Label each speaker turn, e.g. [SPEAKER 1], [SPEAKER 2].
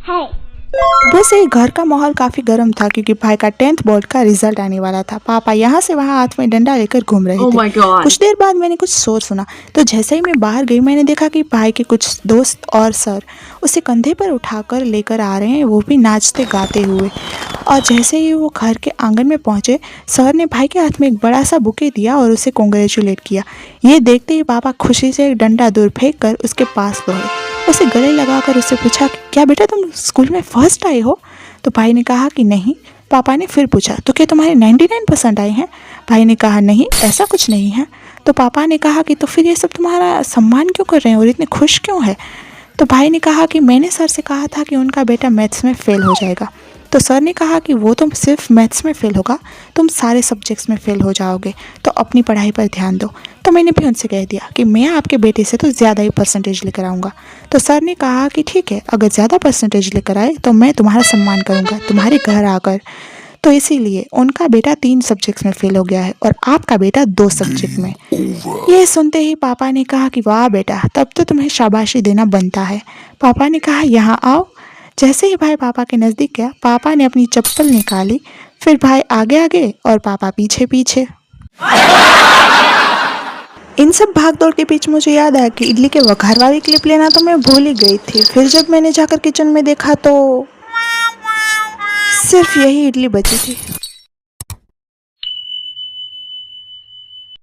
[SPEAKER 1] है।
[SPEAKER 2] वैसे ही घर का माहौल काफ़ी गर्म था क्योंकि भाई का 10th बोर्ड का रिजल्ट आने वाला था। पापा यहाँ से वहाँ हाथ में डंडा लेकर घूम रहे
[SPEAKER 1] Oh
[SPEAKER 2] थे।
[SPEAKER 1] my God.
[SPEAKER 2] कुछ देर बाद मैंने कुछ शोर सुना, तो जैसे ही मैं बाहर गई मैंने देखा कि भाई के कुछ दोस्त और सर उसे कंधे पर उठाकर लेकर आ रहे हैं, वो भी नाचते गाते हुए। और जैसे ही वो घर के आंगन में पहुँचे, सर ने भाई के हाथ में एक बड़ा सा बुके दिया और उसे कॉन्ग्रेचुलेट किया। ये देखते ही पापा खुशी से एक डंडा दूर फेंक कर उसके पास दौड़े। उसे गले लगाकर उससे पूछा कि क्या बेटा तुम स्कूल में फर्स्ट आए हो? तो भाई ने कहा कि नहीं। पापा ने फिर पूछा तो क्या तुम्हारे 99% आए हैं? भाई ने कहा नहीं, ऐसा कुछ नहीं है। तो पापा ने कहा कि तो फिर ये सब तुम्हारा सम्मान क्यों कर रहे हैं और इतने खुश क्यों है? तो भाई ने कहा कि मैंने सर से कहा था कि उनका बेटा मैथ्स में फ़ेल हो जाएगा। तो सर ने कहा कि वो तुम सिर्फ मैथ्स में फ़ेल होगा, तुम सारे सब्जेक्ट्स में फ़ेल हो जाओगे, तो अपनी पढ़ाई पर ध्यान दो। तो मैंने भी उनसे कह दिया कि मैं आपके बेटे से तो ज़्यादा ही परसेंटेज लेकर आऊँगा। तो सर ने कहा कि ठीक है, अगर ज़्यादा परसेंटेज लेकर आए तो मैं तुम्हारा सम्मान करूँगा तुम्हारे घर आकर। तो इसीलिए उनका बेटा 3 सब्जेक्ट्स में फ़ेल हो गया है और आपका बेटा 2 सब्जेक्ट में। ये सुनते ही पापा ने कहा कि वाह बेटा, तब तो तुम्हें शाबाशी देना बनता है। पापा ने कहा यहाँ आओ। जैसे ही भाई पापा के नज़दीक गया, पापा ने अपनी चप्पल निकाली, फिर भाई आगे आगे और पापा पीछे पीछे। इन सब भाग दौड़ के बीच मुझे याद आया कि इडली के वघार वाली क्लिप लेना तो मैं भूल ही गई थी। फिर जब मैंने जाकर किचन में देखा तो सिर्फ यही इडली बची थी।